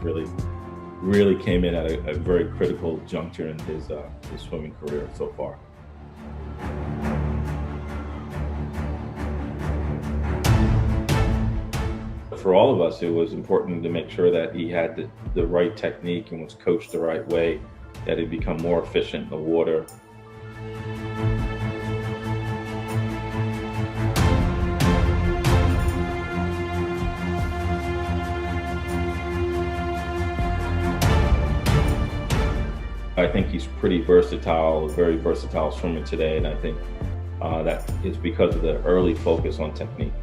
really came in at a very critical juncture in his swimming career so far. For all of us, it was important to make sure that he had the right technique and was coached the right way, that he'd become more efficient in the water. I think he's pretty versatile, a very versatile swimmer today, and I think that is because of the early focus on technique.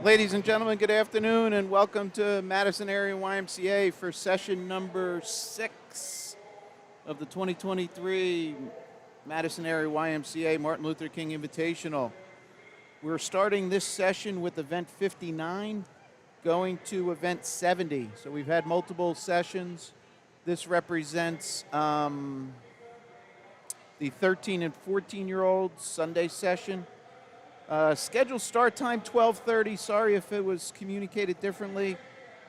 Ladies and gentlemen, good afternoon and welcome to Madison Area YMCA for session number 6 of the 2023 Madison Area YMCA Martin Luther King Invitational. We're starting this session with event 59, going to event 70. So we've had multiple sessions. This represents the 13 and 14-year-olds Sunday session. Scheduled start time 12:30. Sorry if it was communicated differently.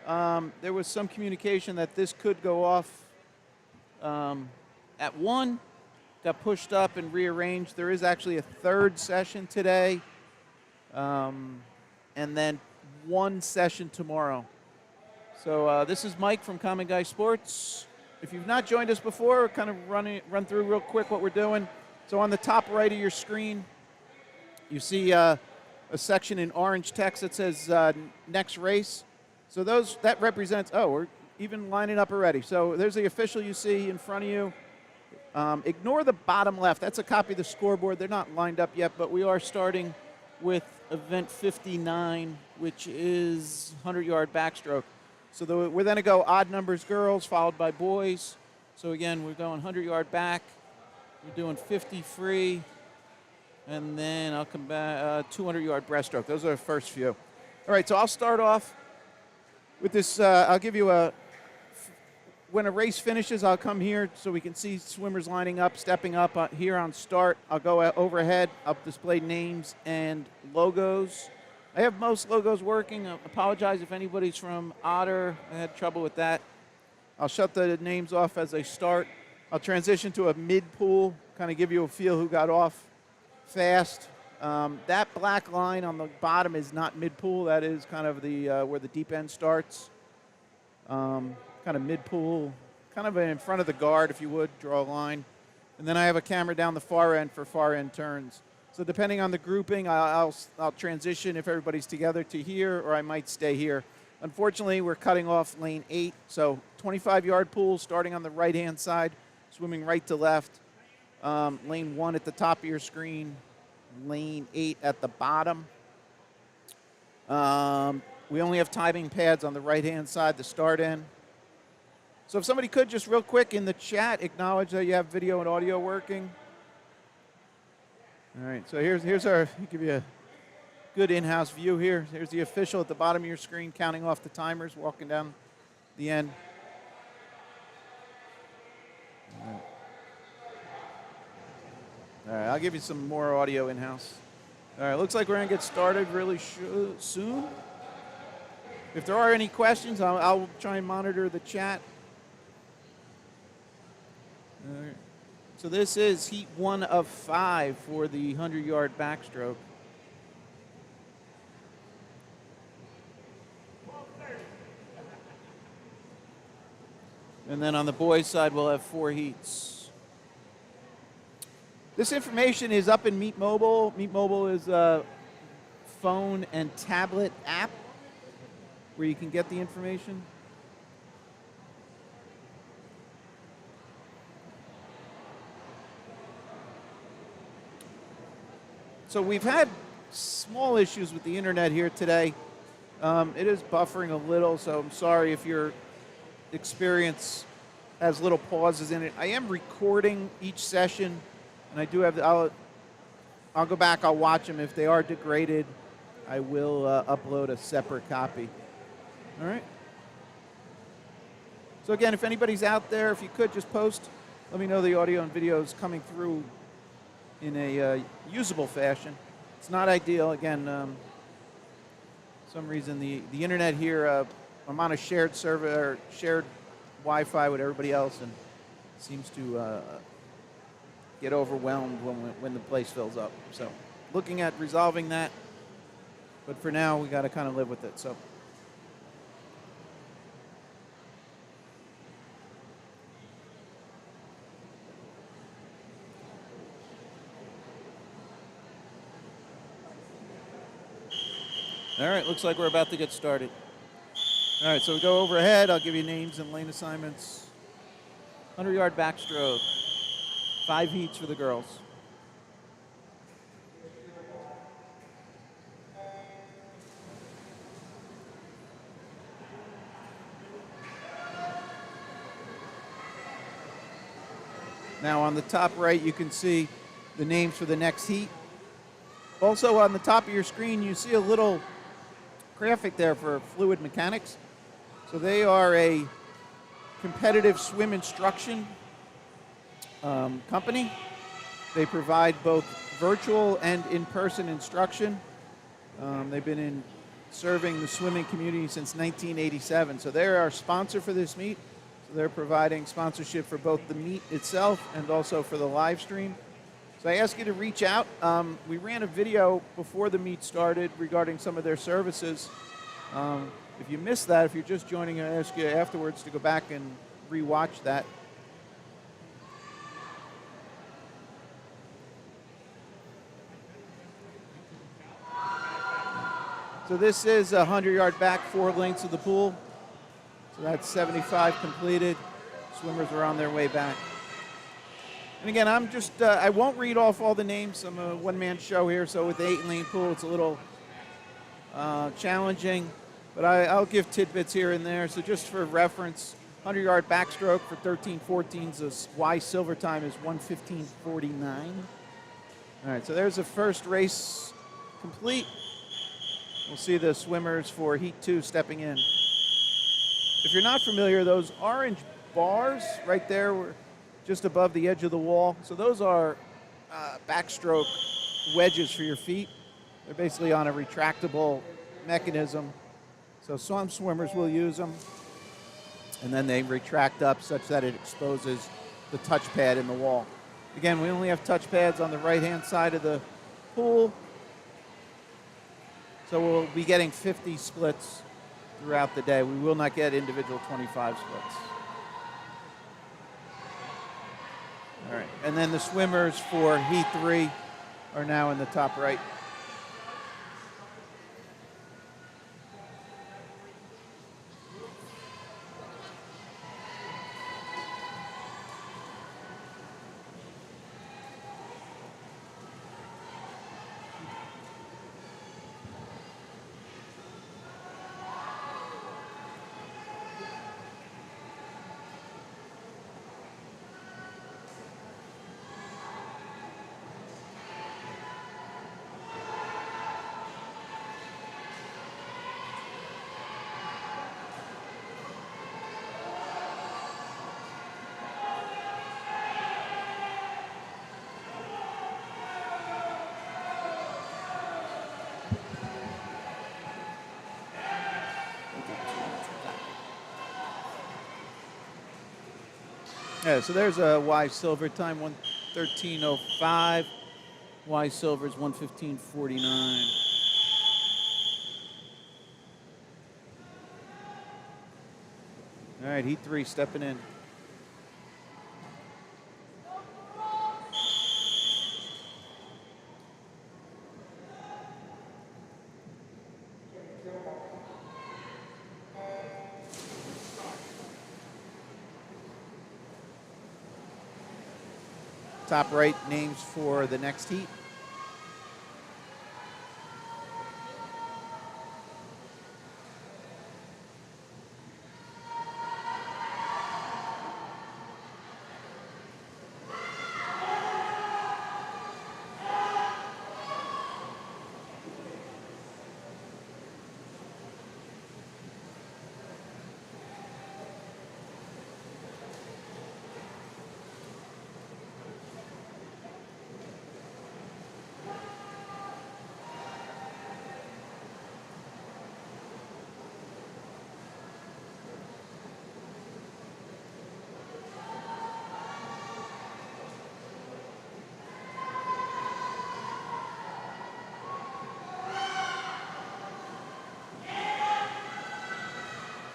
There was some communication that this could go off at 1. Got pushed up and rearranged. There is actually a third session today, and then one session tomorrow. So this is Mike from Common Guy Sports. If you've not joined us before, kind of run through real quick what we're doing. So on the top right of your screen, you see a section in orange text that says next race. So that represents, we're even lining up already. So there's the official you see in front of you. Ignore the bottom left. That's a copy of the scoreboard. They're not lined up yet, but we are starting with event 59, which is 100-yard backstroke. So we're then going to go odd numbers girls followed by boys. So again, we're going 100-yard back. We're doing 50 free. And then I'll come back, 200-yard breaststroke. Those are the first few. All right, so I'll start off with this. I'll give you when a race finishes, I'll come here so we can see swimmers lining up, stepping up here on start. I'll go overhead. I'll display names and logos. I have most logos working. I apologize if anybody's from Otter. I had trouble with that. I'll shut the names off as they start. I'll transition to a mid-pool, kind of give you a feel who got off fast. That black line on the bottom is not mid-pool. That is kind of the where the deep end starts. Kind of mid-pool, kind of in front of the guard, if you would, draw a line. And then I have a camera down the far end for far end turns. So depending on the grouping, I'll transition if everybody's together to here, or I might stay here. Unfortunately, we're cutting off lane 8, so 25-yard pool starting on the right-hand side, swimming right to left. Lane 1 at the top of your screen, lane 8 at the bottom. We only have timing pads on the right-hand side, the start end. So if somebody could just real quick in the chat acknowledge that you have video and audio working. All right, so here's our, give you a good in-house view here. There's the official at the bottom of your screen counting off the timers, walking down the end. All right, I'll give you some more audio in-house. All right, looks like we're going to get started really soon. If there are any questions, I'll try and monitor the chat. All right. So this is heat 1 of 5 for the 100-yard backstroke. And then on the boys' side, we'll have 4 heats. This information is up in Meet Mobile. Meet Mobile is a phone and tablet app where you can get the information. So we've had small issues with the internet here today. It is buffering a little, so I'm sorry if your experience has little pauses in it. I am recording each session, and I do have. I'll go back. I'll watch them. If they are degraded, I will upload a separate copy. All right. So again, if anybody's out there, if you could just post, let me know the audio and video is coming through in a usable fashion. It's not ideal. Again, some reason the internet here, I'm on a shared server or shared Wi-Fi with everybody else, and it seems to get overwhelmed when the place fills up. So looking at resolving that, but for now we got to kind of live with it. So. All right, looks like we're about to get started. All right, so we go overhead. I'll give you names and lane assignments. 100-yard backstroke. 5 heats for the girls. Now on the top right, you can see the names for the next heat. Also on the top of your screen, you see a little graphic there for fluid mechanics. So they are a competitive swim instruction company. They provide both virtual and in-person instruction. They've been serving the swimming community since 1987. So they're our sponsor for this meet. So they're providing sponsorship for both the meet itself and also for the live stream. So I ask you to reach out. We ran a video before the meet started regarding some of their services. If you missed that, if you're just joining, I ask you afterwards to go back and re-watch that. So this is a 100-yard back, 4 lengths of the pool. So that's 75 completed. Swimmers are on their way back. And again, I'm just, I won't read off all the names. I'm a one-man show here, so with the 8-lane pool, it's a little challenging. But I'll give tidbits here and there. So just for reference, 100-yard backstroke for 13-14s, the Y silver time is 1:15:49. All right, so there's the first race complete. We'll see the swimmers for Heat 2 stepping in. If you're not familiar, those orange bars right there were just above the edge of the wall. So those are backstroke wedges for your feet. They're basically on a retractable mechanism. So some swimmers will use them, and then they retract up such that it exposes the touch pad in the wall. Again, we only have touch pads on the right-hand side of the pool, so we'll be getting 50 splits throughout the day. We will not get individual 25 splits. All right, and then the swimmers for Heat 3 are now in the top right. Yeah, so there's a Y Silver time, 1:13:05. Y Silver's 1:15:49. All right, heat 3 stepping in. Top right names for the next heat.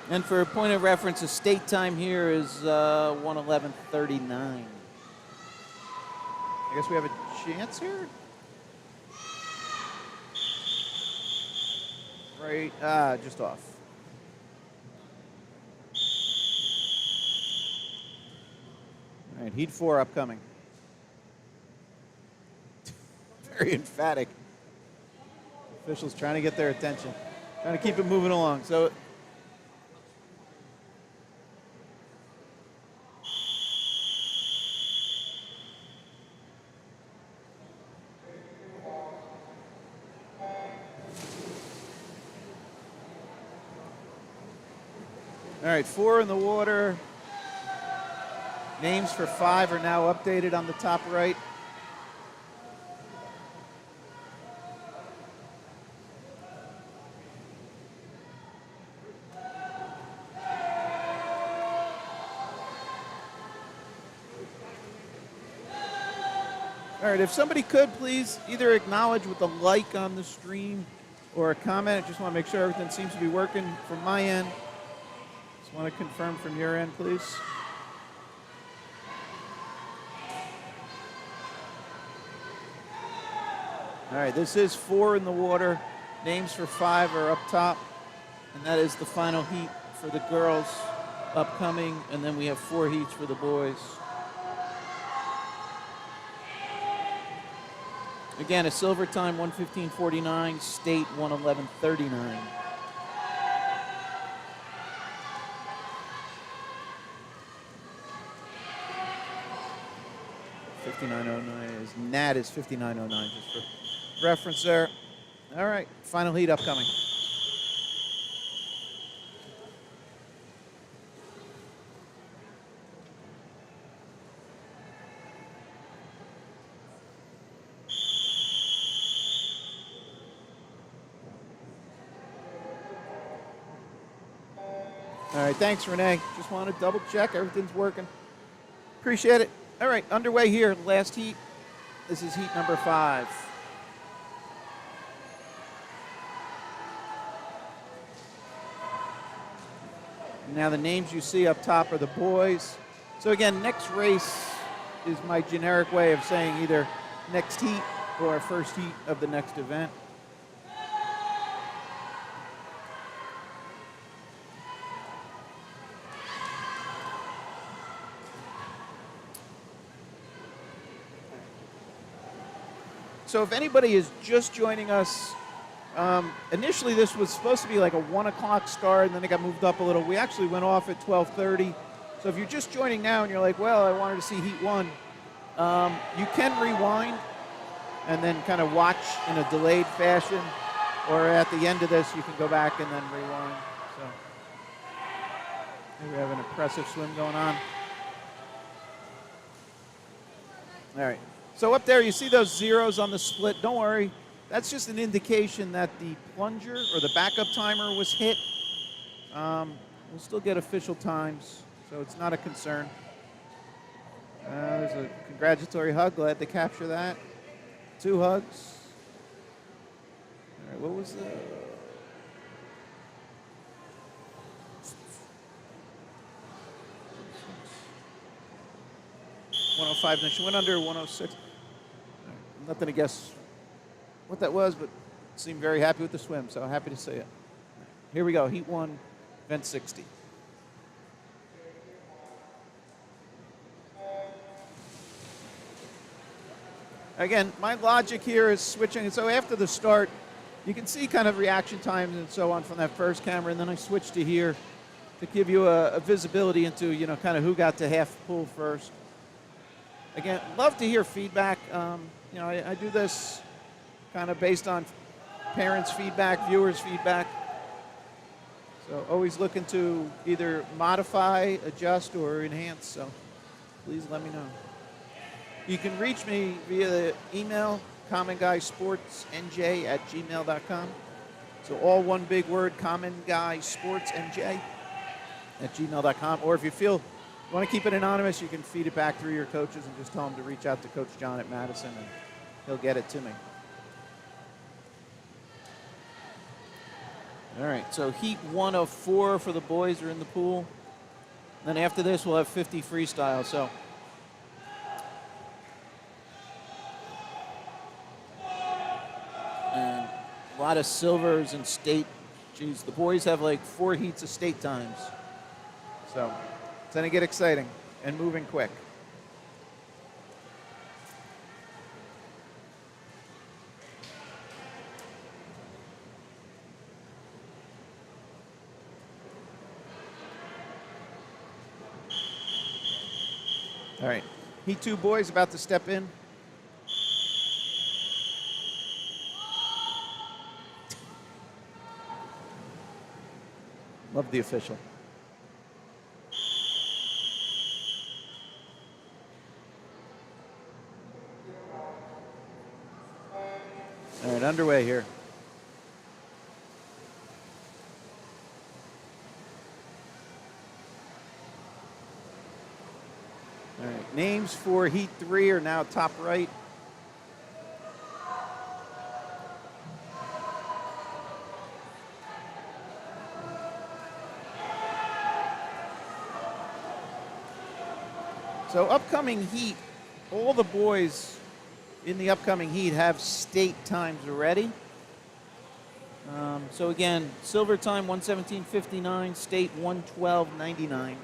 And for a point of reference, the state time here is 1:11:39. I guess we have a chance here. Right, just off. All right, heat 4 upcoming. Very emphatic. Officials trying to get their attention, trying to keep it moving along. So. All right, 4 in the water. Names for 5 are now updated on the top right. All right, if somebody could please either acknowledge with a like on the stream or a comment. I just want to make sure everything seems to be working from my end. Just want to confirm from your end, please. All right, this is 4 in the water. Names for 5 are up top. And that is the final heat for the girls upcoming. And then we have 4 heats for the boys. Again, a silver time, 1:15:49. State, 1:11:39. $59.09 is Nat is $59.09 just for reference there. All right, final heat upcoming. All right, thanks, Renee. Just want to double check everything's working. Appreciate it. All right, underway here, last heat. This is heat number 5. Now the names you see up top are the boys. So again, next race is my generic way of saying either next heat or first heat of the next event. So if anybody is just joining us, initially this was supposed to be like a 1 o'clock start, and then it got moved up a little. We actually went off at 12:30. So if you're just joining now and you're like, well, I wanted to see heat 1, you can rewind and then kind of watch in a delayed fashion, or at the end of this, you can go back and then rewind. So here we have an impressive swim going on. All right. So up there, you see those zeros on the split. Don't worry. That's just an indication that the plunger or the backup timer was hit. We'll still get official times, so it's not a concern. There's a congratulatory hug. Glad to capture that. 2 hugs. All right, what was the... 105. No, she went under 106. Nothing to guess what that was, but seemed very happy with the swim, so happy to see it. Here we go, heat 1, event 60. Again, my logic here is switching. So after the start, you can see kind of reaction times and so on from that first camera, and then I switched to here to give you a visibility into, you know, kind of who got to half pull first. Again, love to hear feedback. You know, I do this kind of based on parents' feedback, viewers' feedback. So always looking to either modify, adjust, or enhance. So please let me know. You can reach me via the email, commonguysportsnj@gmail.com. So all one big word, commonguysportsnj@gmail.com. Or if you feel you want to keep it anonymous, you can feed it back through your coaches and just tell them to reach out to Coach John at Madison, and he'll get it to me. All right, so heat 1 of 4 for the boys are in the pool. Then after this, we'll have 50 freestyle. So and a lot of silvers and state. Geez, the boys have like 4 heats of state times. So it's going to get exciting and moving quick. All right, heat 2 boys about to step in. Love the official. All right, underway here. All right, names for heat 3 are now top right. So upcoming heat, all the boys in the upcoming heat have state times already. So again, silver time 117.59, state 112.99.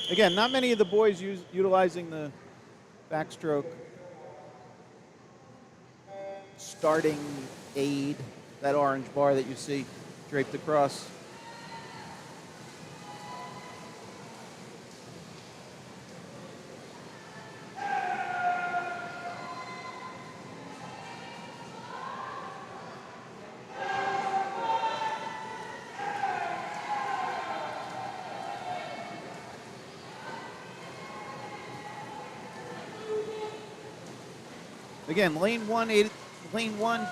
Again, not many of the boys utilizing the backstroke starting aid, that orange bar that you see draped across. Again, lane 1,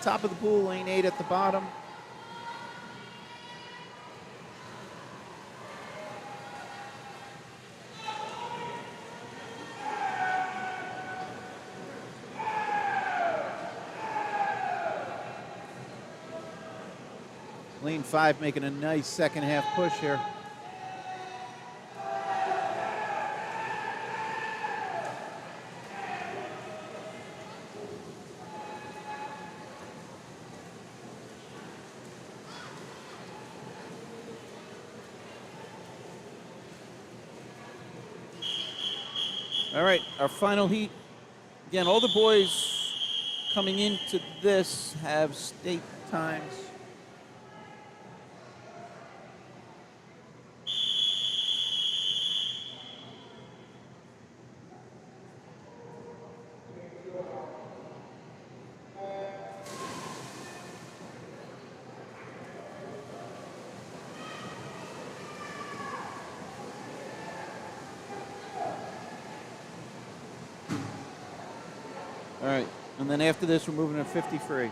top of the pool, lane 8 at the bottom. Lane 5 making a nice second half push here. All right, our final heat. Again, all the boys coming into this have state times. All right, and then after this, we're moving to 50 free.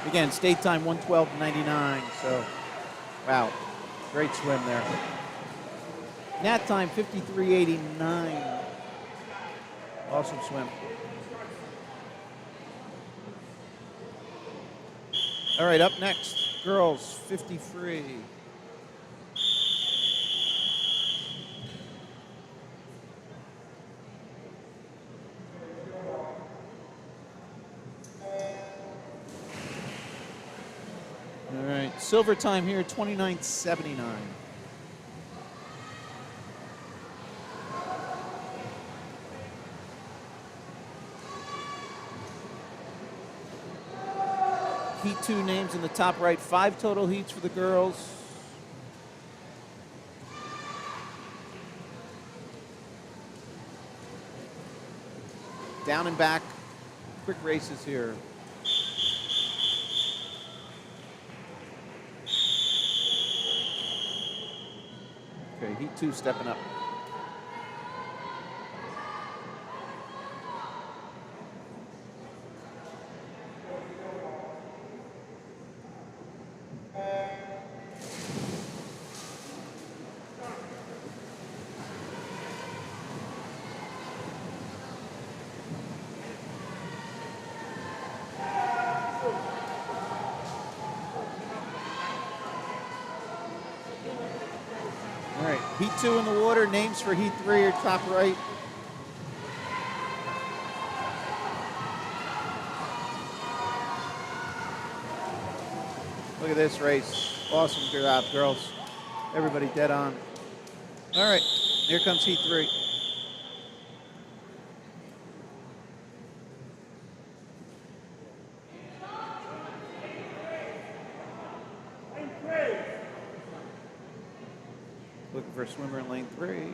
Again, state time 1:12:99. So, wow, great swim there. Nat time 53:89. Awesome swim. All right, up next, girls 50 free. All right, silver time here 29:79. Heat 2 names in the top right. 5 total heats for the girls. Down and back. Quick races here. Okay, heat 2 stepping up. All right, heat 2 in the water. Names for heat 3 are top right. Look at this race. Awesome job, girls. Everybody dead on. All right, here comes heat 3. Looking for a swimmer in lane 3.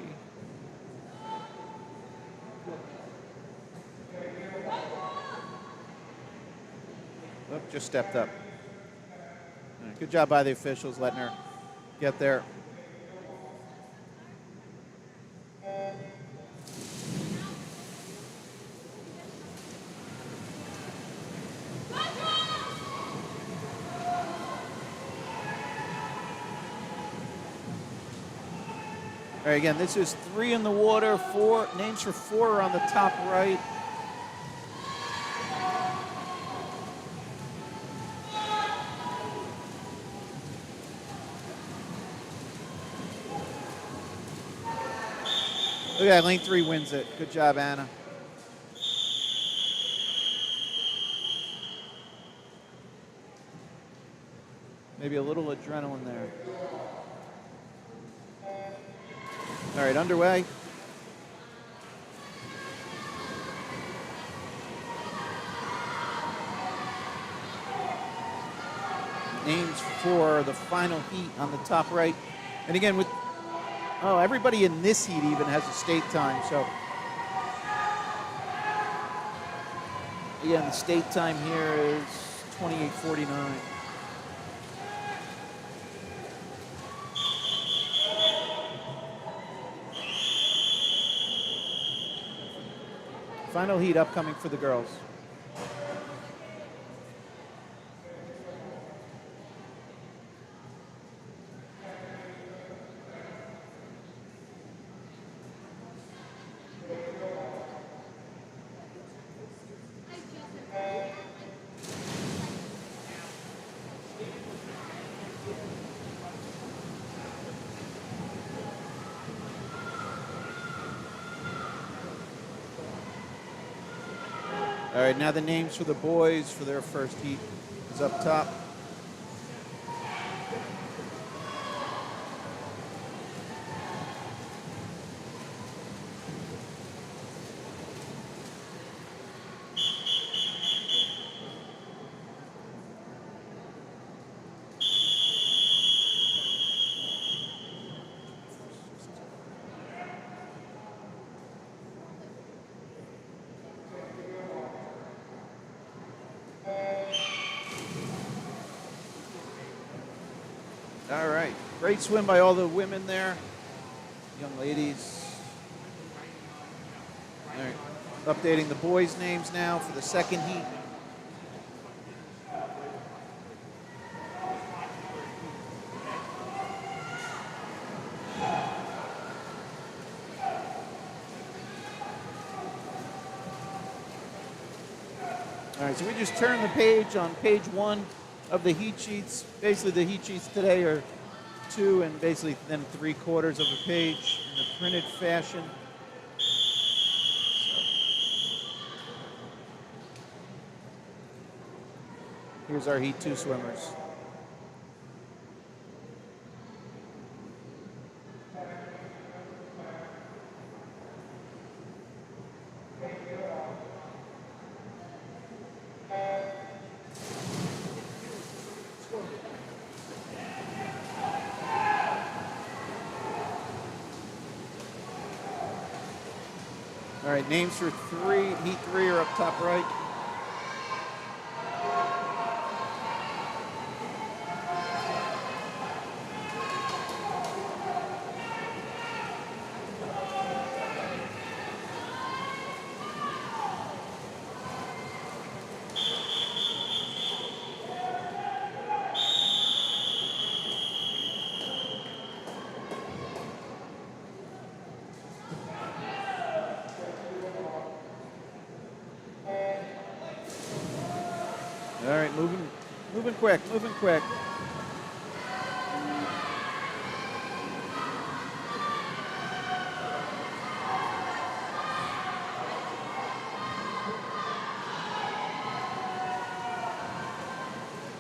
Oh, just stepped up. All right, good job by the officials letting her get there. All right, again, this is 3 in the water. 4 names for 4 are on the top right. Look at that, lane 3 wins it. Good job, Anna. Maybe a little adrenaline there. All right, underway. Names for the final heat on the top right. And again, with everybody in this heat even has a state time. So again, the state time here is 28:49. Final heat upcoming for the girls. All right, now the names for the boys for their first heat is up top. All right, great swim by all the women there, young ladies. All right, updating the boys' names now for the second heat. All right, so we just turned the page on page 1 of the heat sheets. Basically, the heat sheets today are 2 and basically then 3/4 of a page in the printed fashion. Here's our Heat 2 swimmers. All right, names for Heat 3 are up top right. All right, moving quick.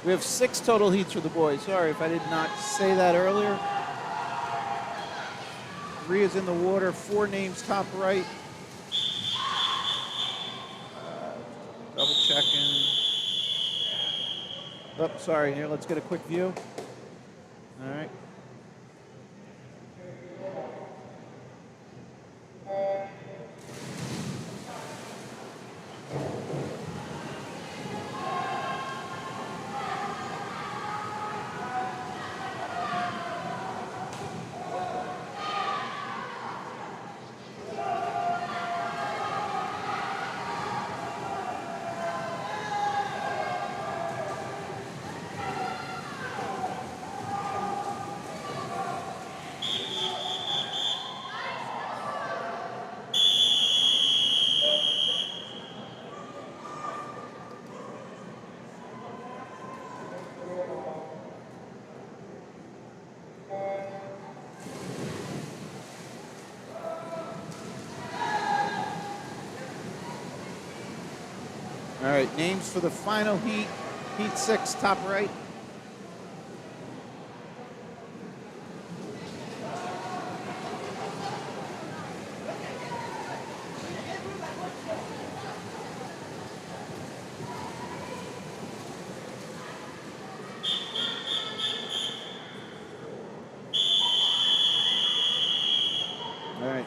We have 6 total heats for the boys. Sorry if I did not say that earlier. 3 is in the water, 4 names top right. Double checking. Oh, sorry, here, let's get a quick view. All right. All right, names for the final heat. Heat 6, top right. All right.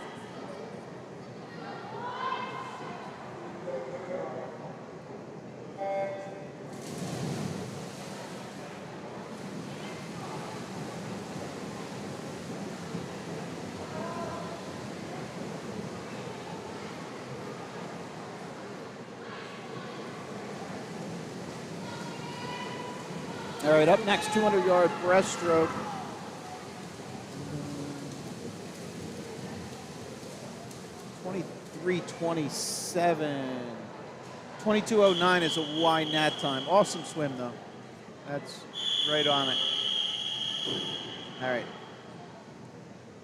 All right, up next, 200-yard breaststroke. .23:27. 22:09 is a wide nat time. Awesome swim, though. That's right on it. All right.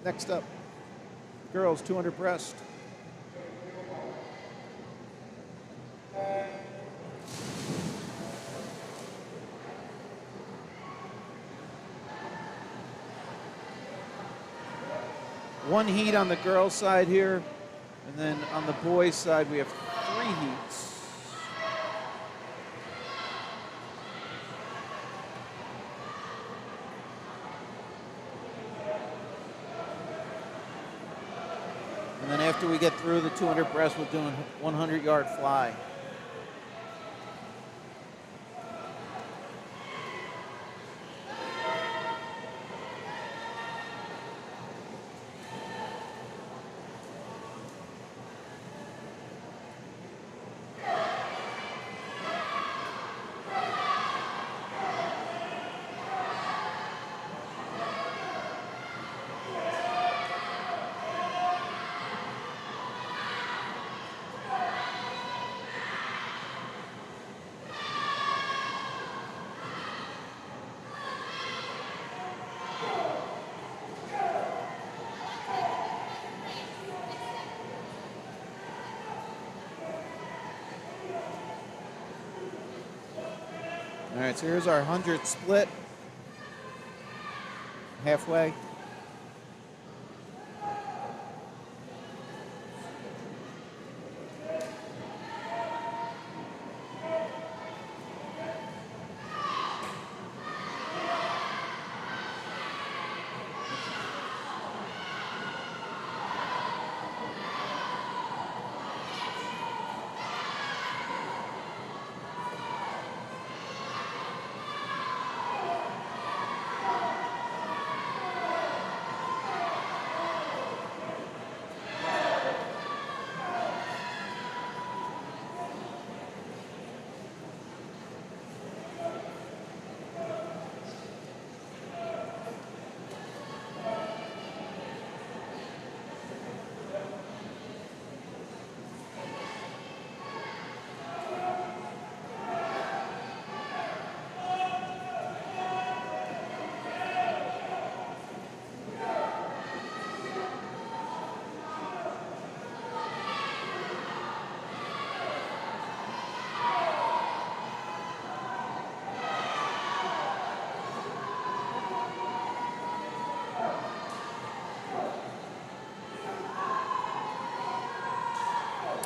Next up, girls 200 breast. One heat on the girls' side here, and then on the boys' side we have 3 heats. And then after we get through the 200 breast, we're doing 100-yard fly. All right, so here's our 100 split. Halfway.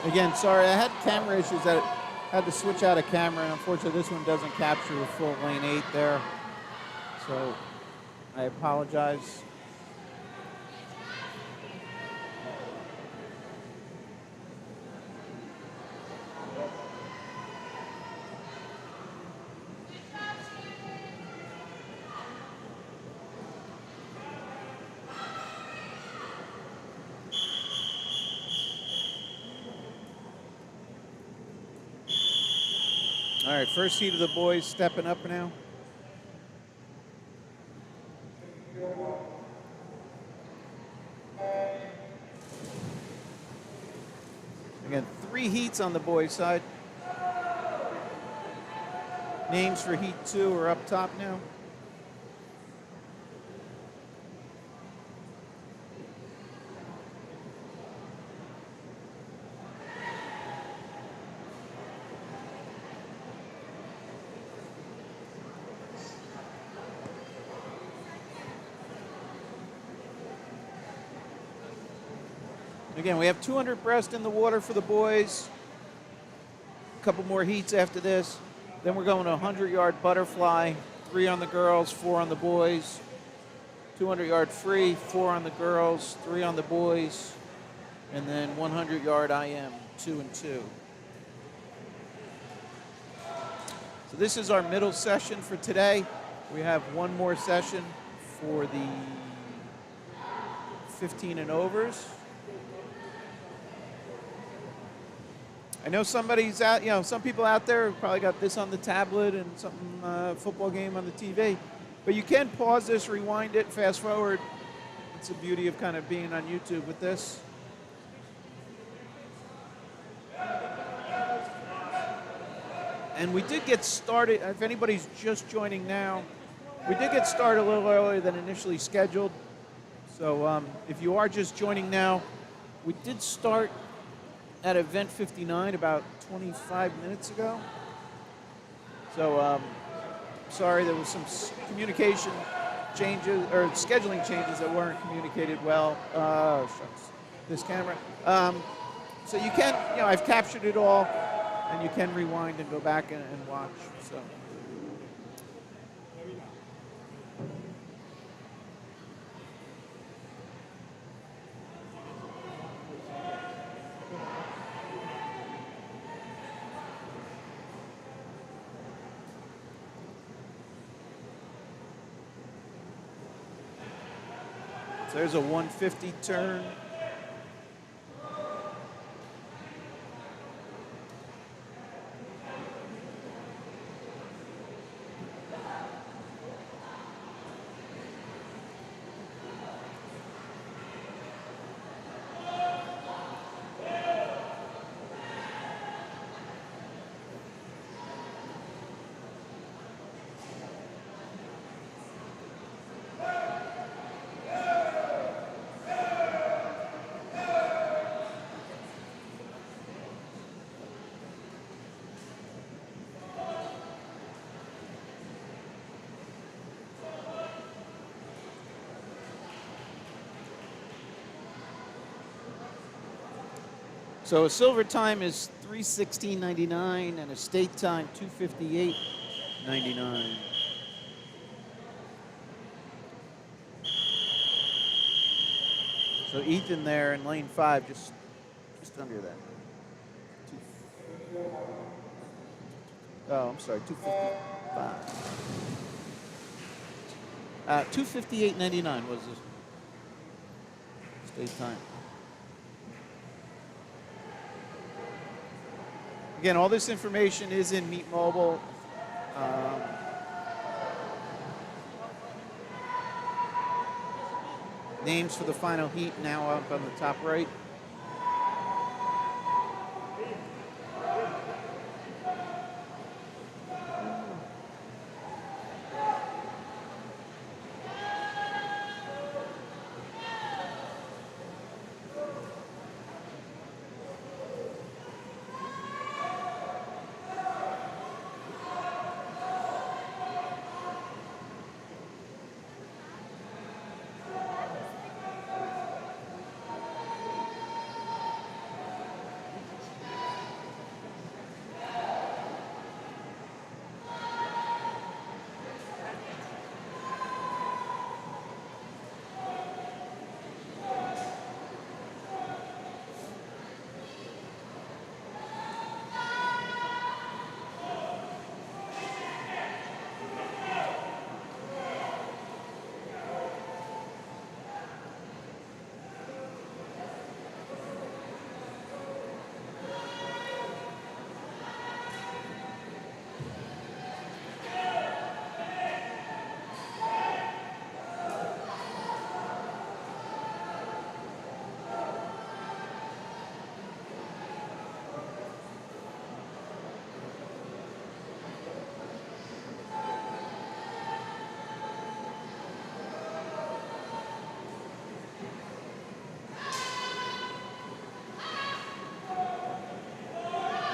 Again, sorry, I had camera issues that had to switch out a camera, and unfortunately this one doesn't capture the full lane 8 there. So I apologize. All right, first heat of the boys stepping up now. Again, 3 heats on the boys' side. Names for heat 2 are up top now. Again, we have 200 breast in the water for the boys. A couple more heats after this. Then we're going to 100-yard butterfly, 3 on the girls, 4 on the boys. 200-yard free, 4 on the girls, 3 on the boys. And then 100-yard IM, 2 and 2. So this is our middle session for today. We have one more session for the 15 and overs. I know somebody's out, some people out there have probably got this on the tablet and some football game on the TV. But you can pause this, rewind it, fast forward. It's the beauty of kind of being on YouTube with this. And we did get started, if anybody's just joining now, we did get started a little earlier than initially scheduled. So if you are just joining now, we did start at event 59 about 25 minutes ago. So sorry, there was some communication changes or scheduling changes that weren't communicated well. Shucks, this camera. So you can, I've captured it all, and you can rewind and go back and watch. So. There's a 150 turn. So a silver time is 3:16.99 and a state time 2:58.99. So Ethan there in lane 5, just under that. Oh, I'm sorry, 2:55. 2:58.99 was the state time. Again, all this information is in Meet Mobile. Names for the final heat now up on the top right.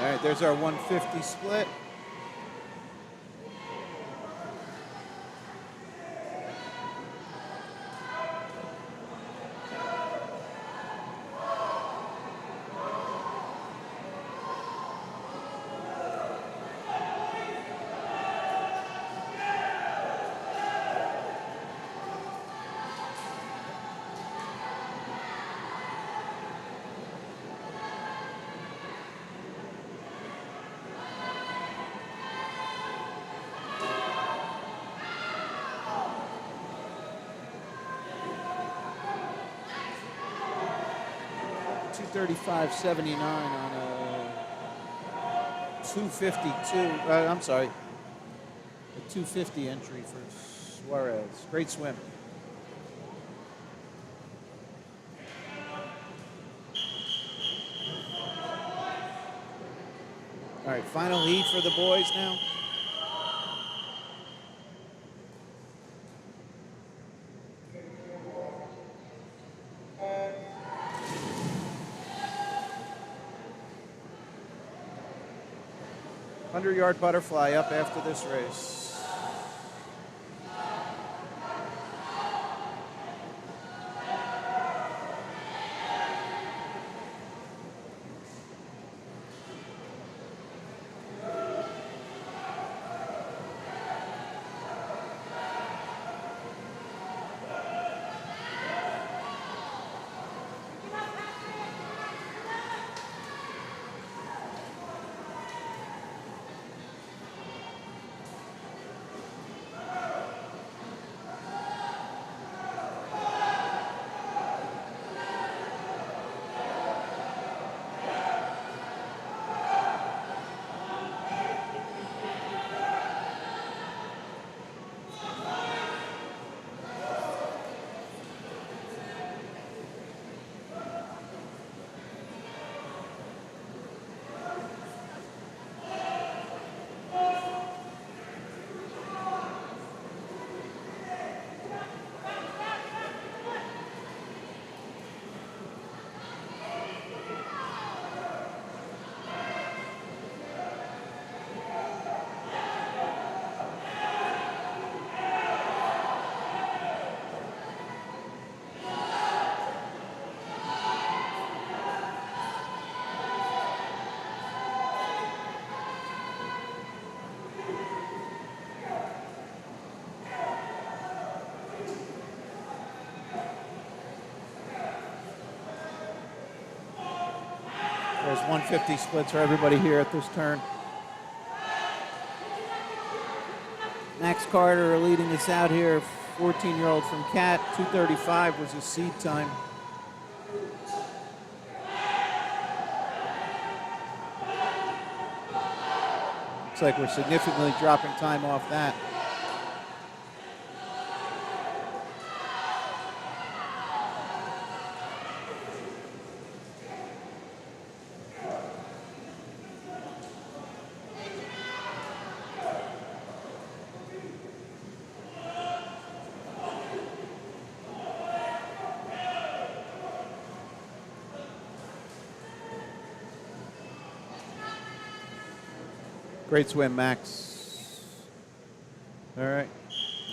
All right, there's our 150 split. $235.79 on a 252. I'm sorry, a 250 entry for Suarez. Great swim. All right, final heat for the boys now. 100-yard butterfly up after this race. There's 150 splits for everybody here at this turn. Max Carter leading us out here, 14-year-old from Cat. 2:35 was his seed time. Looks like we're significantly dropping time off that. Great swim, Max. All right,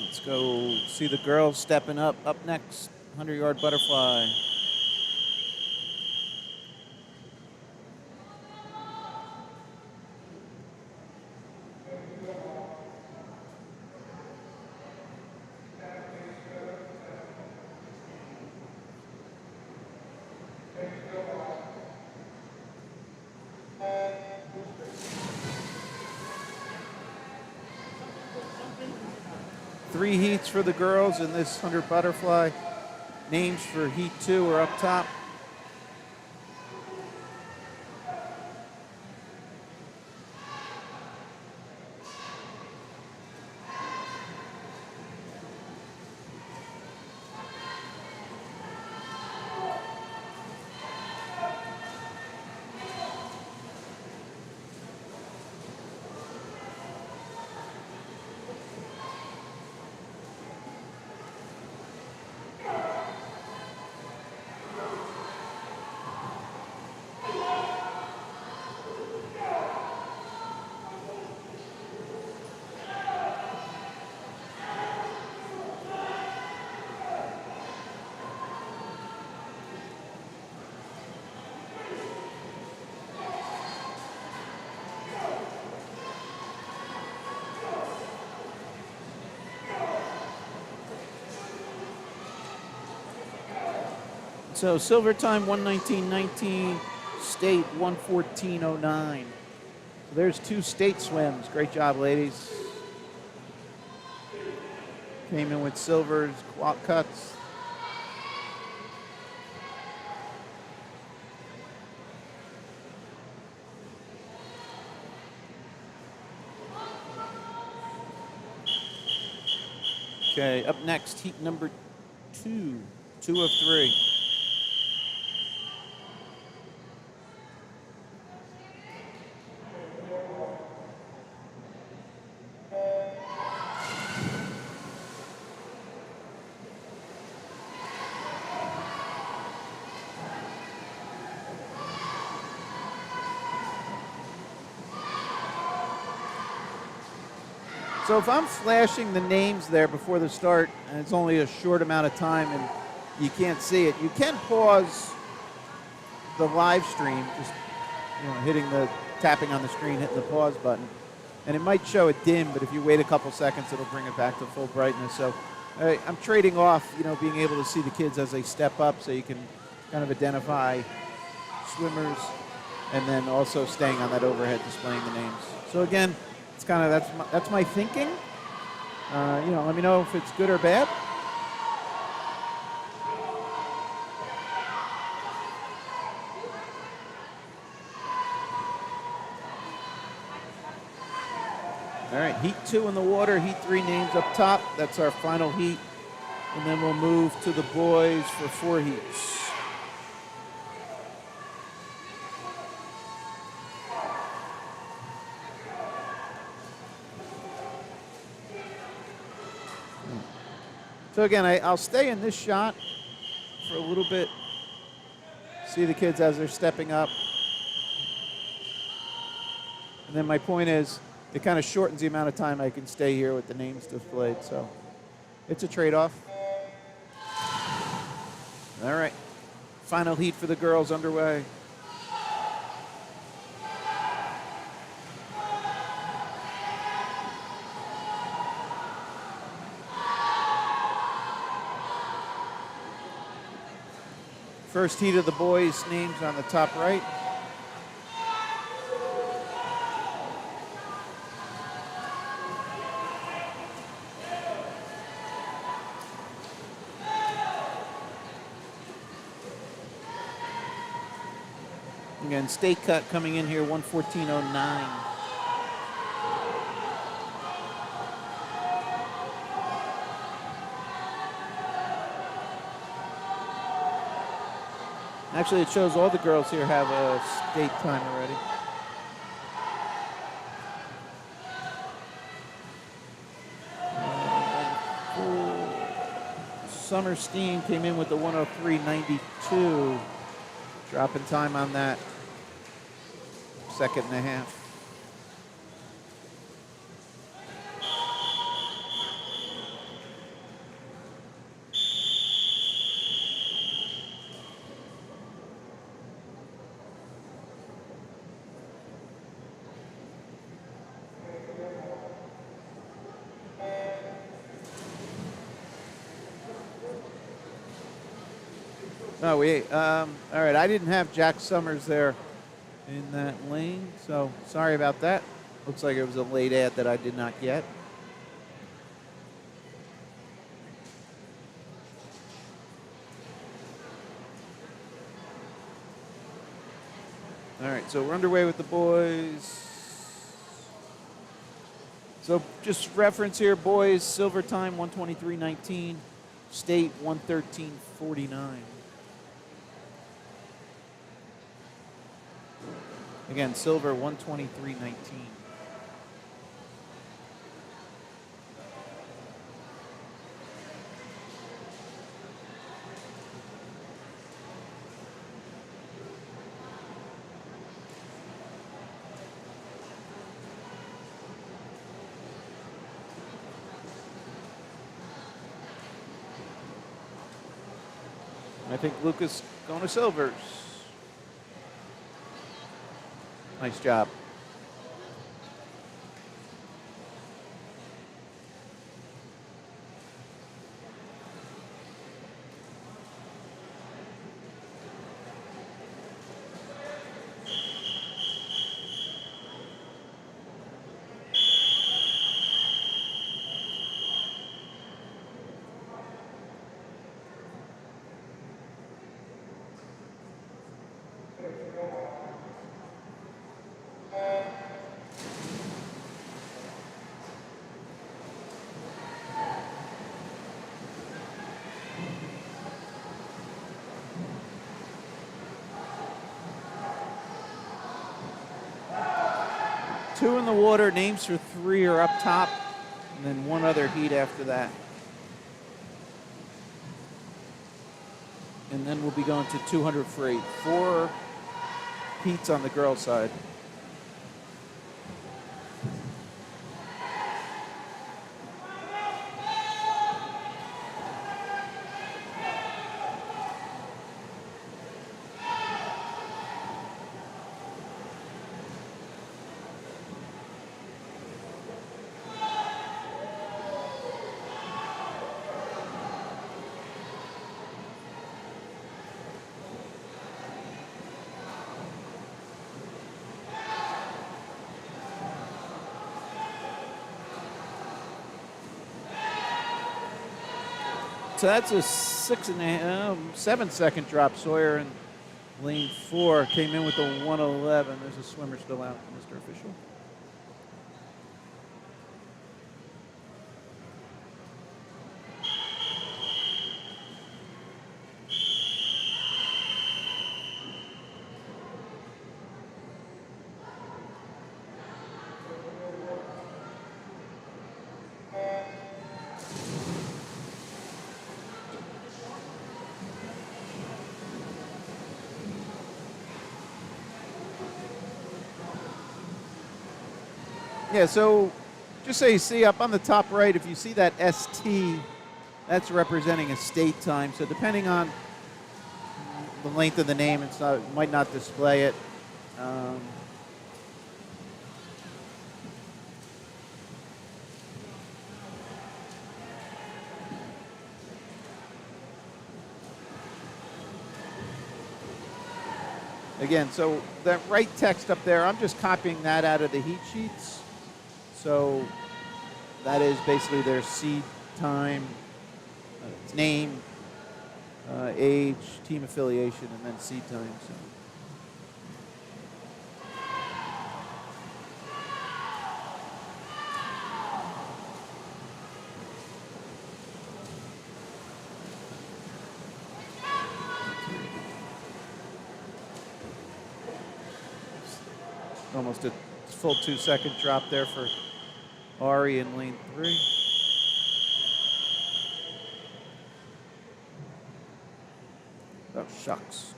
let's go see the girls stepping up. Up next, 100-yard butterfly. Three heats for the girls in this 100 butterfly. Names for heat 2 are up top. So silver time 1:19.19, state 1:14.09. So there's 2 state swims. Great job, ladies. Came in with silvers, cuts. Okay, up next, heat number 2, 2 of 3. So if I'm flashing the names there before the start, and it's only a short amount of time and you can't see it, you can pause the live stream, just tapping on the screen, hitting the pause button. And it might show it dim, but if you wait a couple seconds, it'll bring it back to full brightness. So I'm trading off, being able to see the kids as they step up so you can kind of identify swimmers, and then also staying on that overhead displaying the names. So again, it's kind of that's my thinking. Let me know if it's good or bad. All right, heat 2 in the water, heat 3 names up top. That's our final heat. And then we'll move to the boys for 4 heats. So again, I'll stay in this shot for a little bit. See the kids as they're stepping up. And then my point is, it kind of shortens the amount of time I can stay here with the names displayed. So it's a trade-off. All right, final heat for the girls underway. First heat of the boys' names on the top right. Again, state cut coming in here, 114.09. Actually, it shows all the girls here have a state time already. Summer Steam came in with the 103.92. Dropping time on that. Second and a half. Oh, all right, I didn't have Jack Summers there in that lane, so sorry about that. Looks like it was a late ad that I did not get. All right, so we're underway with the boys. So just reference here, boys, silver time, 123.19. State, 113.49. Again, silver, 123.19. I think Lucas going to silvers. Nice job. Two in the water, names for 3 are up top, and then one other heat after that. And then we'll be going to 200 for 8. 4 heats on the girls' side. So that's a 7-second drop. Sawyer in lane 4 came in with a 111. There's a swimmer still out, Mr. Official. Yeah, so just so you see up on the top right, if you see that ST, that's representing a state time. So depending on the length of the name, it might not display it. Again, so that right text up there, I'm just copying that out of the heat sheets. So that is basically their seed time, name, age, team affiliation, and then seed time. So. Almost a full 2-second drop there for Ari in lane 3. Oh, shucks.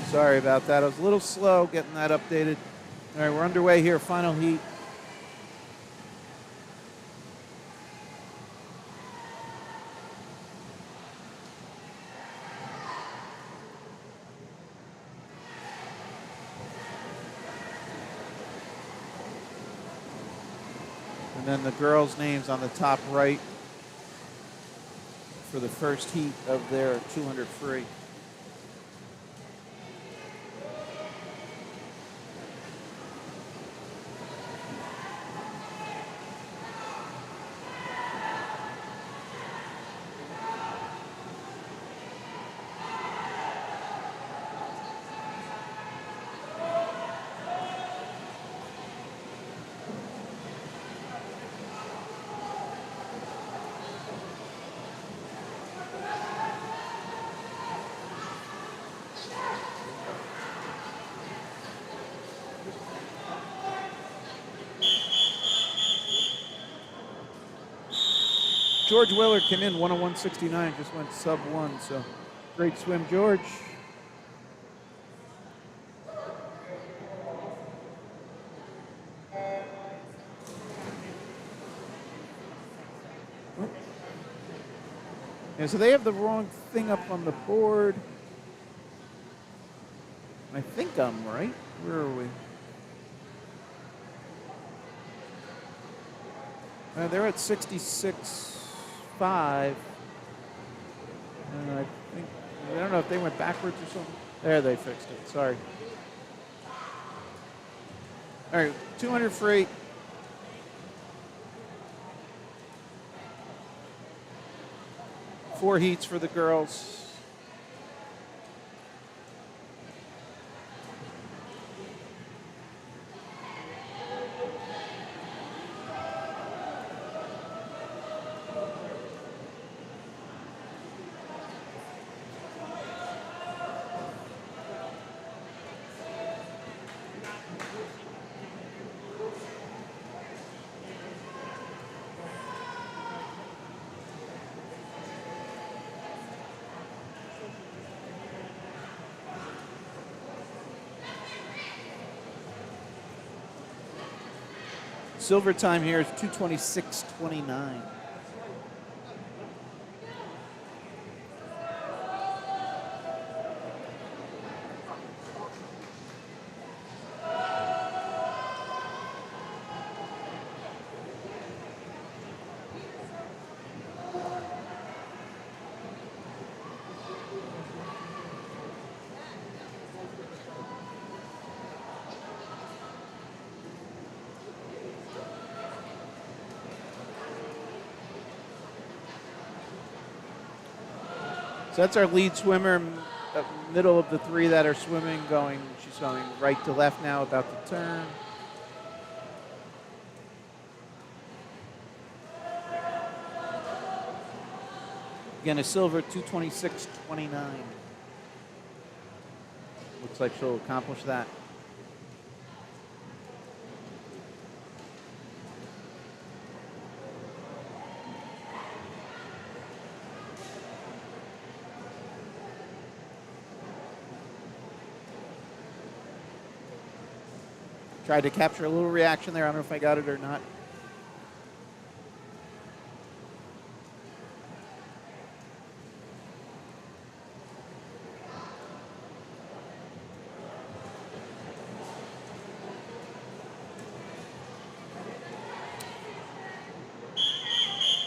Sorry about that. I was a little slow getting that updated. All right, we're underway here, final heat. And then the girls' names on the top right for the first heat of their 200 free. George Willard came in 101.69, just went sub 1, so great swim, George. Yeah, so they have the wrong thing up on the board. I think I'm right. Where are we? They're at 66.5. And I don't know if they went backwards or something. There, they fixed it. Sorry. All right, 200 free. Four heats for the girls. Silver time here is 2:26.29. So that's our lead swimmer, middle of the three that are swimming, she's going right to left now, about to turn. Again, a silver, 2:26.29. Looks like she'll accomplish that. Tried to capture a little reaction there. I don't know if I got it or not.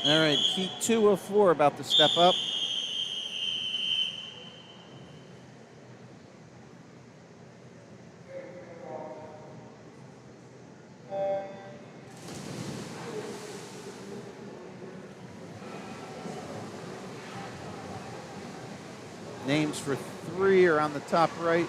All right, heat 2 of 4 about to step up. Names for 3 are on the top right.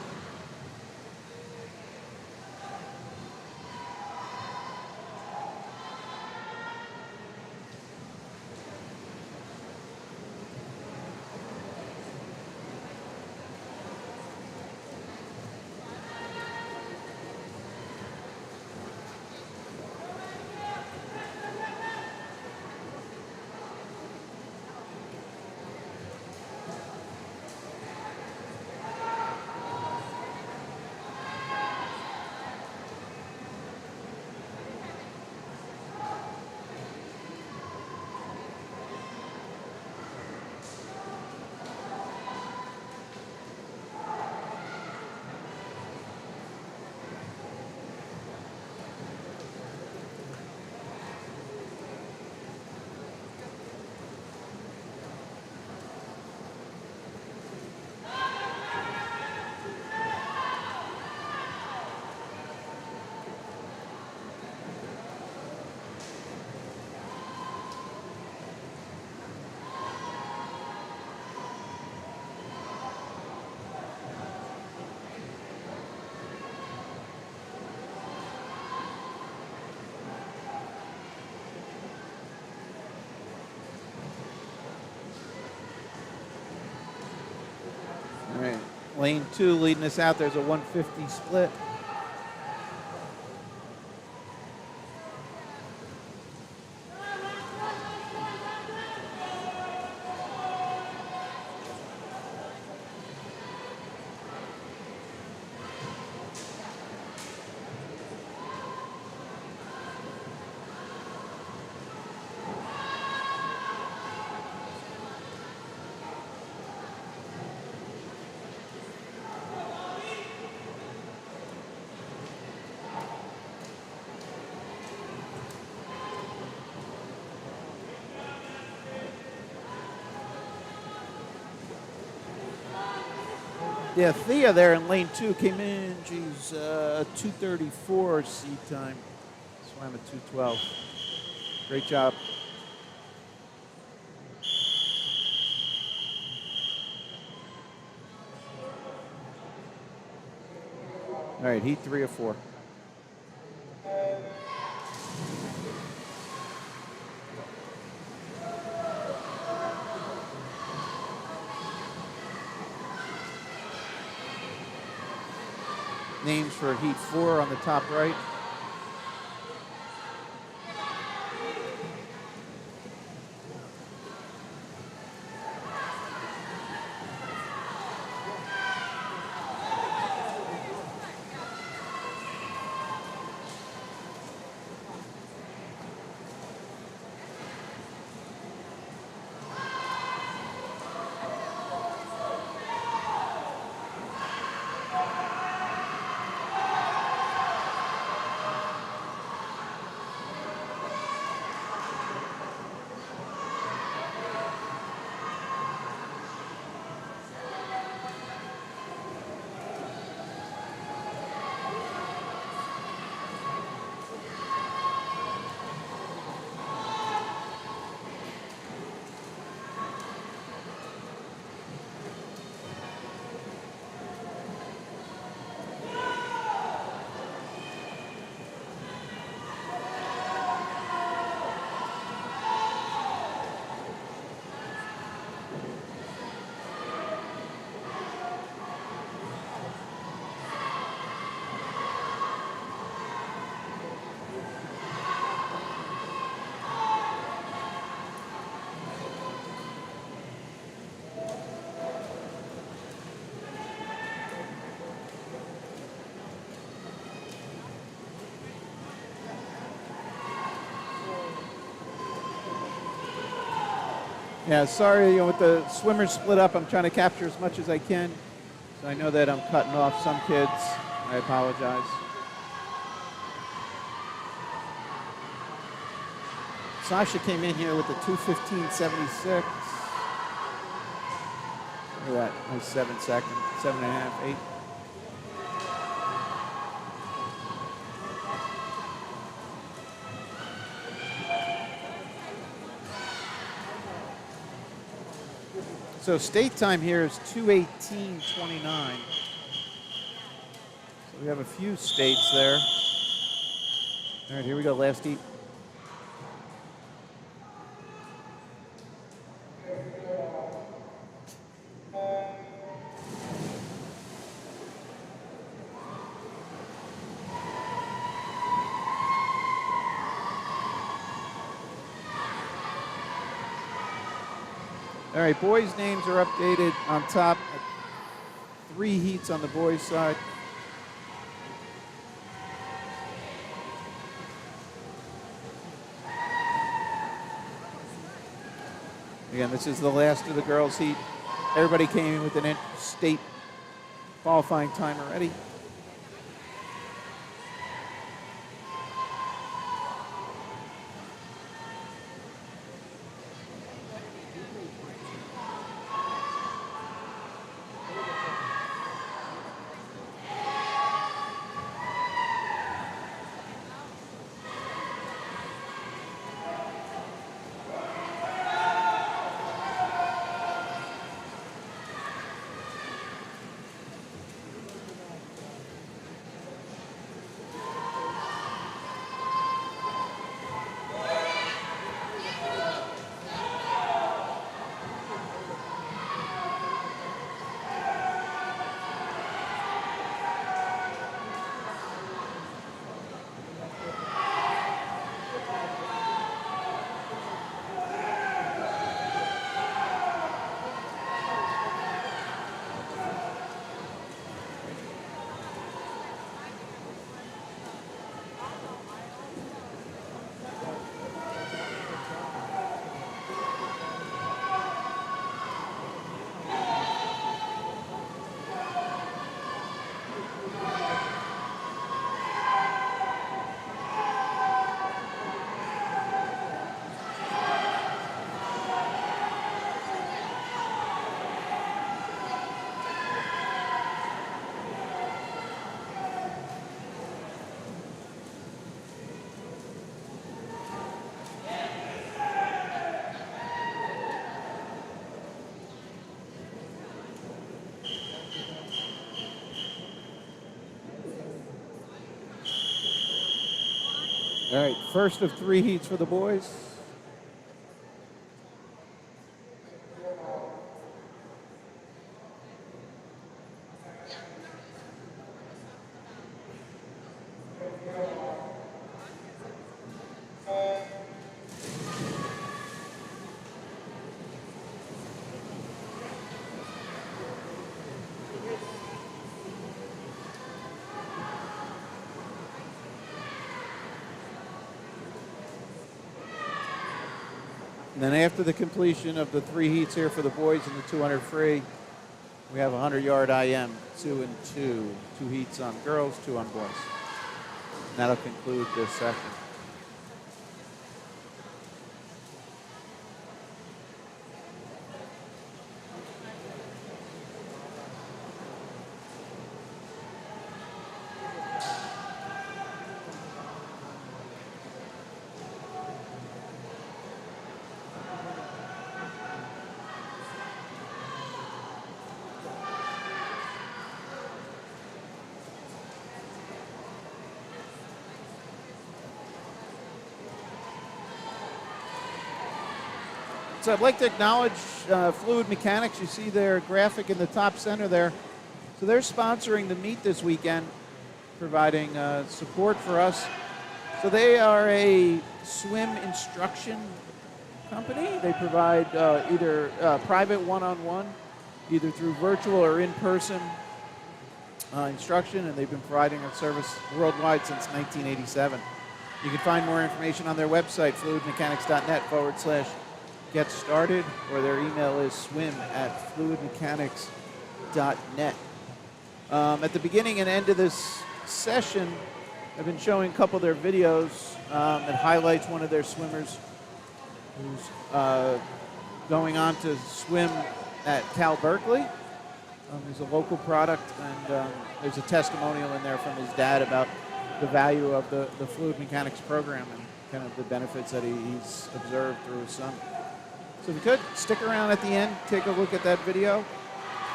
All right, lane 2 leading us out. There's a 150 split. Yeah, Thea there in lane 2 came in. She's 2:34 seat time. Swam at 2:12. Great job. All right, heat 3 of 4. Names for heat 4 on the top right. Yeah, sorry, with the swimmers split up, I'm trying to capture as much as I can. So I know that I'm cutting off some kids. I apologize. Sasha came in here with a 2:15.76. Look at that, nice 7 seconds, 7.5, 8. So state time here is 2:18.29. So we have a few states there. All right, here we go, last heat. All right, boys' names are updated on top. 3 heats on the boys' side. Again, this is the last of the girls' heat. Everybody came in with an state qualifying time already. All right, first of 3 heats for the boys. And then after the completion of the 3 heats here for the boys and the 200 free, we have a 100-yard IM, 2 and 2. 2 heats on girls, 2 on boys. And that'll conclude this session. So I'd like to acknowledge Fluid Mechanics. You see their graphic in the top center there. So they're sponsoring the meet this weekend, providing support for us. So they are a swim instruction company. They provide either private one-on-one, either through virtual or in-person instruction, and they've been providing that service worldwide since 1987. You can find more information on their website, fluidmechanics.net/ get started, or their email is swim@fluidmechanics.net. At the beginning and end of this session, I've been showing a couple of their videos that highlights one of their swimmers who's going on to swim at Cal Berkeley. He's a local product, and there's a testimonial in there from his dad about the value of the fluid mechanics program and kind of the benefits that he's observed through his son. So if you could, stick around at the end, take a look at that video,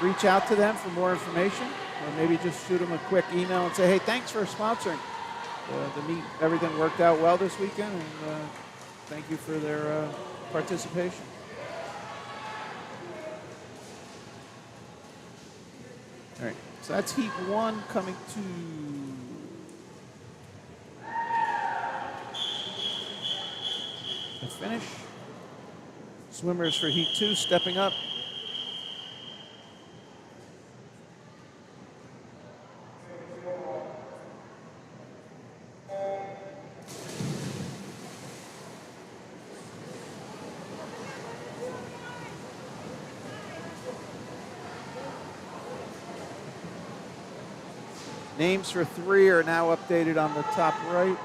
reach out to them for more information, or maybe just shoot them a quick email and say, hey, thanks for sponsoring the meet. Everything worked out well this weekend, and thank you for their participation. All right, so that's heat 1 coming to a finish. Swimmers for heat 2 stepping up. Names for 3 are now updated on the top right.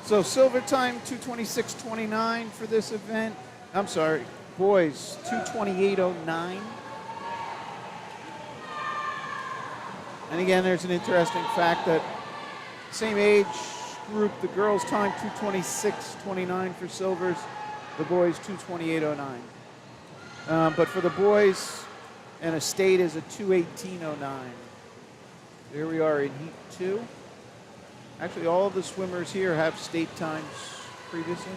So silver time 2:26.29 for this event. I'm sorry, boys 2:28.09. And again, there's an interesting fact that same age group, the girls' time 2:26.29 for silvers, the boys 2:28.09. But for the boys, and a state is a 2:18.09. Here we are in heat 2. Actually, all of the swimmers here have state times previously.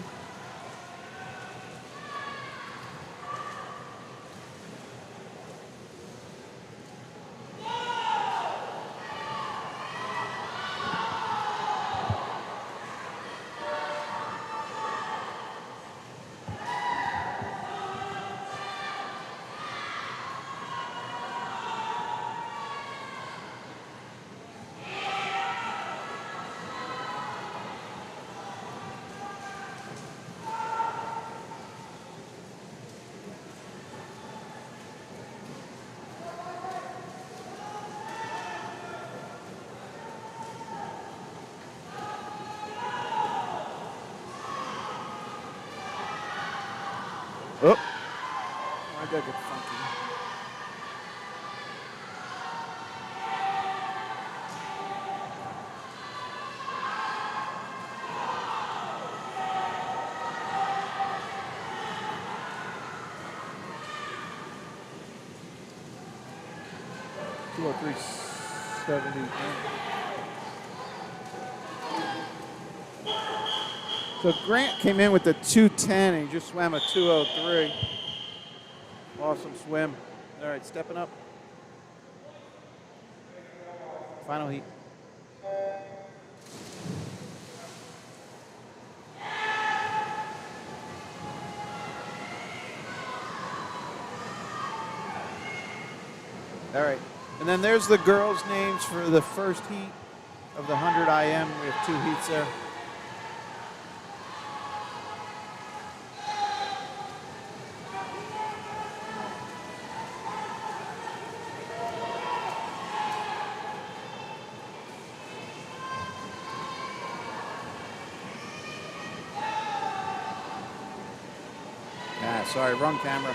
Oh, I gotta get funky. $203.70. So Grant came in with the 2:10 and he just swam a 2:03. Awesome swim. All right, stepping up. Final heat. All right, and then there's the girls' names for the first heat of the 100 IM. We have 2 heats there. Sorry, wrong camera.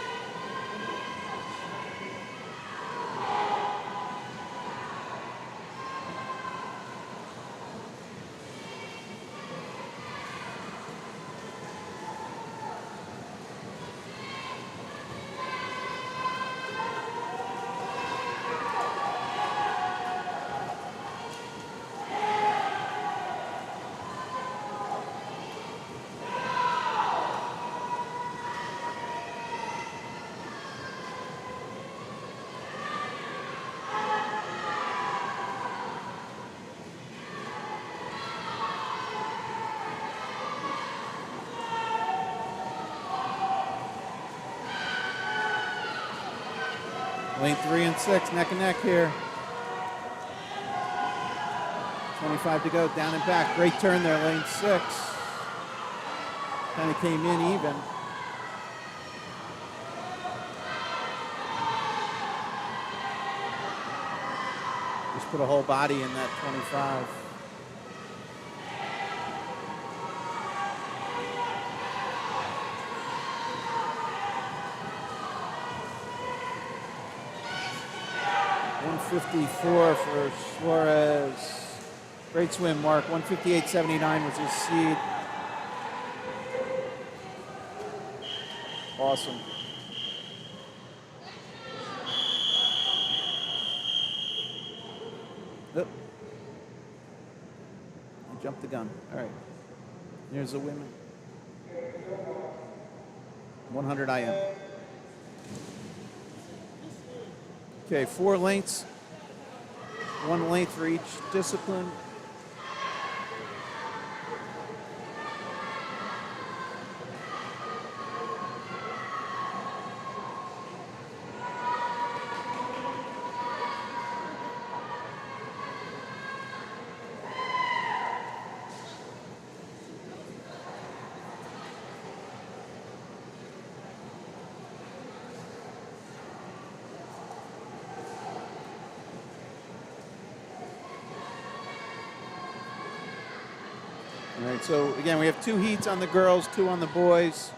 Lane 3 and 6, neck and neck here. 25 to go, down and back. Great turn there, lane 6. Kind of came in even. Just put a whole body in that 25. $154 for Suarez. Great swim, Mark. 158.79 was his seed. Awesome. Oop. I jumped the gun. All right. Here's the women. 100 IM. Okay, 4 lengths. 1 length for each discipline. All right, so again, we have 2 heats on the girls, 2 on the boys.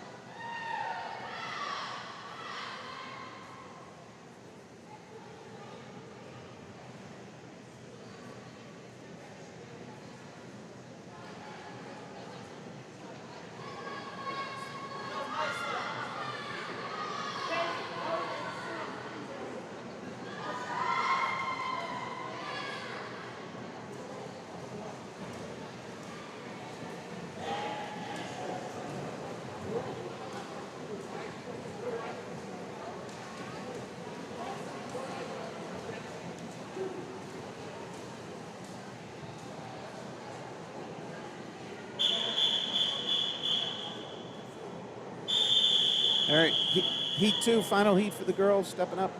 All right, heat 2, final heat for the girls, stepping up.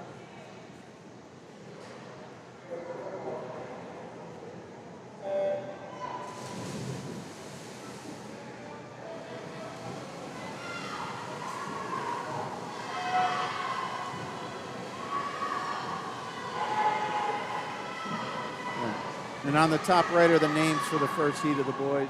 And on the top right are the names for the first heat of the boys.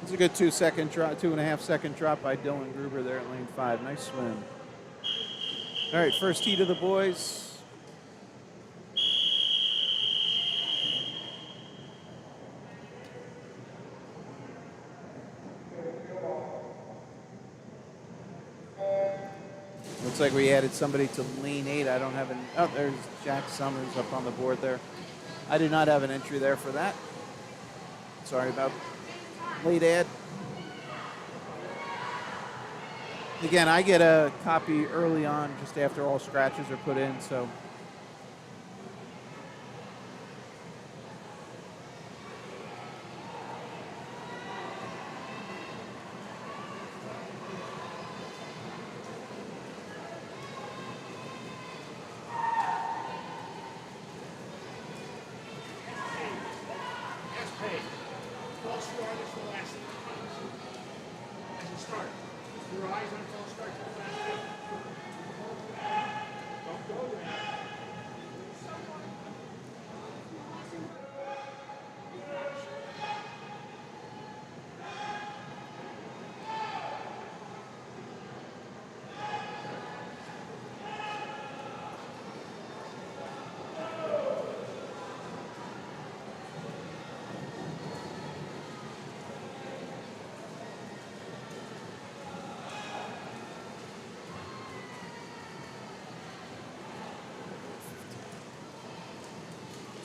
It's a good 2-second drop, 2.5-second drop by Dylan Gruber there at lane 5. Nice swim. All right, first heat of the boys. Looks like we added somebody to lane 8. I don't have an, oh, there's Jack Summers up on the board there. I did not have an entry there for that. Sorry about late ad. Again, I get a copy early on, just after all scratches are put in, so.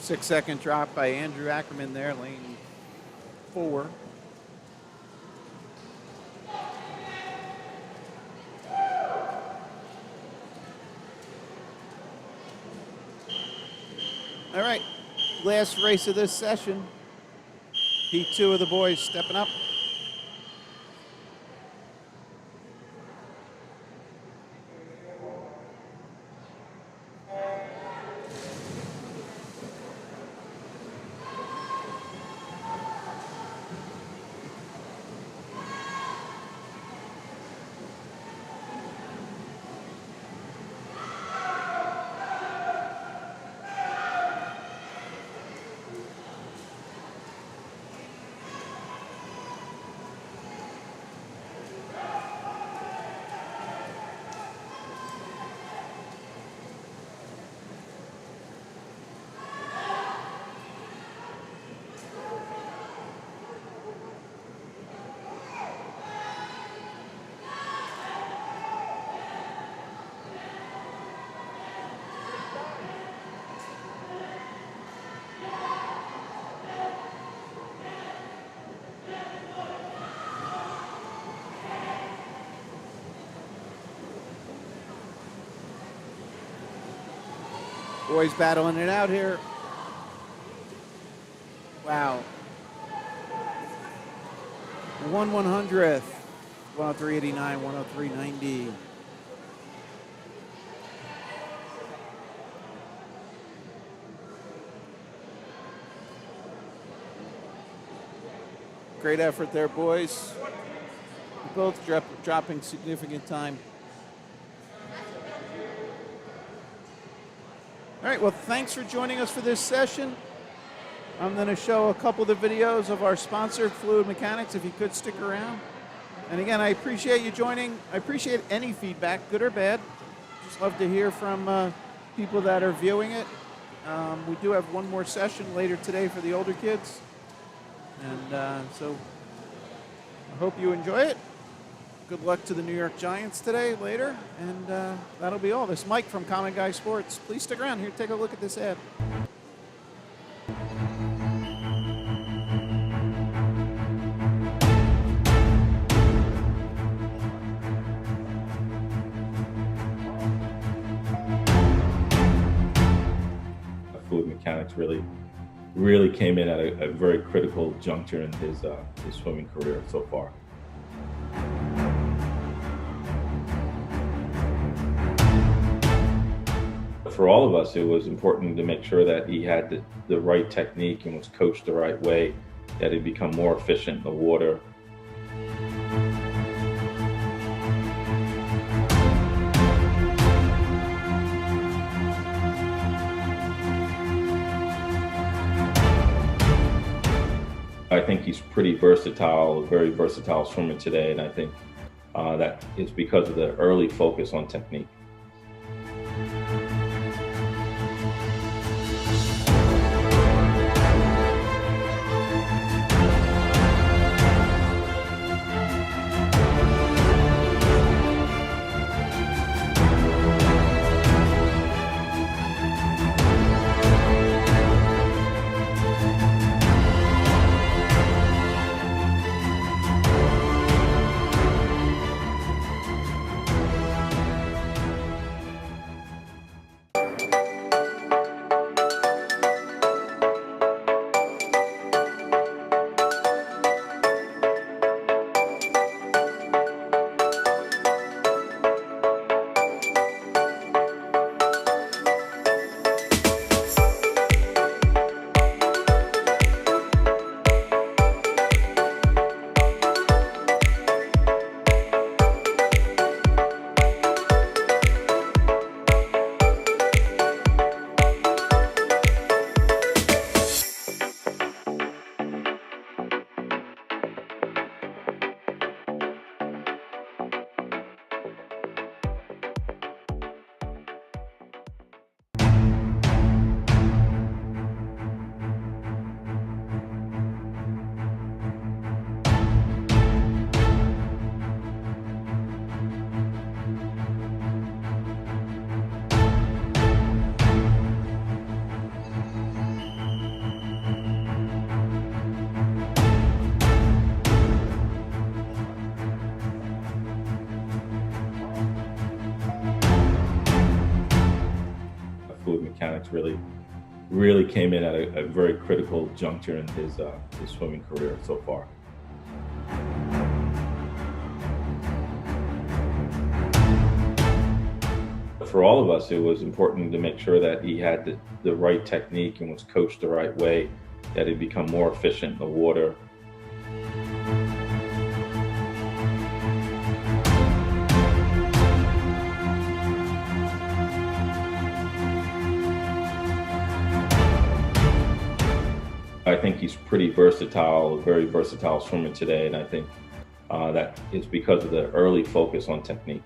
6-second drop by Andrew Ackerman there, lane 4. All right, last race of this session. Heat 2 of the boys stepping up. Boys battling it out here. Wow. 1/100th. 103.89, 103.90. Great effort there, boys. Both dropping significant time. All right, well, thanks for joining us for this session. I'm going to show a couple of the videos of our sponsor, Fluid Mechanics, if you could stick around. And again, I appreciate you joining. I appreciate any feedback, good or bad. Just love to hear from people that are viewing it. We do have one more session later today for the older kids. And so I hope you enjoy it. Good luck to the New York Giants today, later. And that'll be all. This is Mike from Common Guy Sports. Please stick around here. Take a look at this ad. Fluid Mechanics really came in at a very critical juncture in his swimming career so far. For all of us, it was important to make sure that he had the right technique and was coached the right way, that he'd become more efficient in the water. I think he's pretty versatile, a very versatile swimmer today, and I think that is because of the early focus on technique. that's really came in at a very critical juncture in his swimming career so far. For all of us, it was important to make sure that he had the right technique and was coached the right way, that he'd become more efficient in the water. I think he's pretty versatile, a very versatile swimmer today, and I think that is because of the early focus on technique.